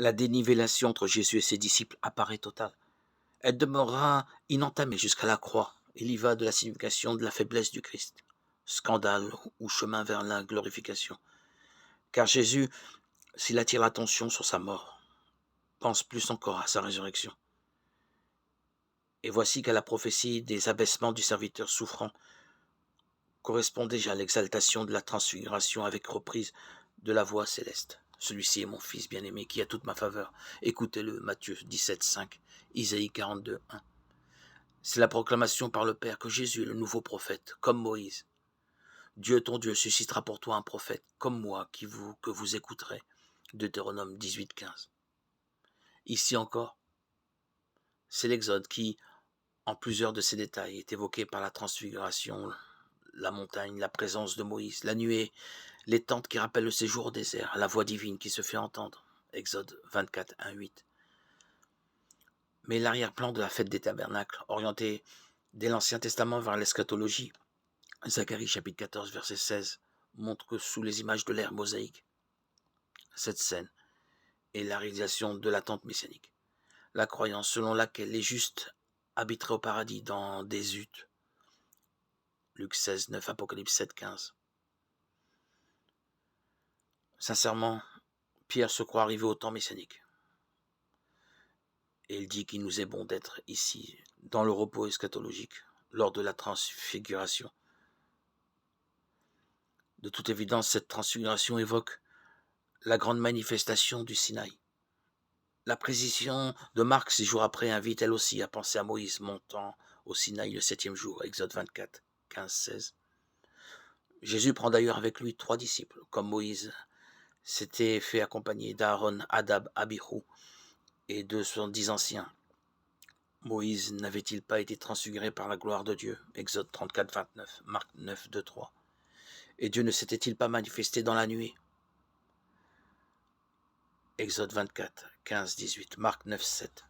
La dénivellation entre Jésus et ses disciples apparaît totale. Elle demeurera inentamée jusqu'à la croix. Il y va de la signification de la faiblesse du Christ. Scandale ou chemin vers la glorification. Car Jésus, s'il attire l'attention sur sa mort, pense plus encore à sa résurrection. Et voici qu'à la prophétie des abaissements du serviteur souffrant correspond déjà à l'exaltation de la transfiguration avec reprise de la voix céleste. Celui-ci est mon fils bien-aimé qui a toute ma faveur. Écoutez-le, Matthieu 17, 5, Isaïe 42, 1. C'est la proclamation par le Père que Jésus est le nouveau prophète, comme Moïse. Dieu ton Dieu suscitera pour toi un prophète, comme moi, que vous écouterez. Deutéronome 18, 15. Ici encore, c'est l'Exode qui, en plusieurs de ses détails, est évoqué par la transfiguration, la montagne, la présence de Moïse, la nuée, les tentes qui rappellent le séjour au désert, la voix divine qui se fait entendre. Exode 24, 1, 8. Mais l'arrière-plan de la fête des tabernacles, orienté dès l'Ancien Testament vers l'eschatologie, Zacharie chapitre 14, verset 16, montre que sous les images de l'ère mosaïque, cette scène est la réalisation de l'attente messianique. La croyance selon laquelle les justes habiteraient au paradis dans des huttes. Luc 16, 9, Apocalypse 7, 15. Sincèrement, Pierre se croit arrivé au temps messianique. Et il dit qu'il nous est bon d'être ici, dans le repos eschatologique, lors de la transfiguration. De toute évidence, cette transfiguration évoque la grande manifestation du Sinaï. La précision de Marc, 6 jours après, invite elle aussi à penser à Moïse montant au Sinaï le 7e jour, Exode 24, 15, 16. Jésus prend d'ailleurs avec lui 3 disciples, comme Moïse s'était fait accompagner d'Aaron, Adab, Abihu et de 70 anciens. Moïse n'avait-il pas été transfiguré par la gloire de Dieu, Exode 34, 29, Marc 9, 2, 3. Et Dieu ne s'était-il pas manifesté dans la nuée, Exode 24, 15, 18, Marc 9, 7.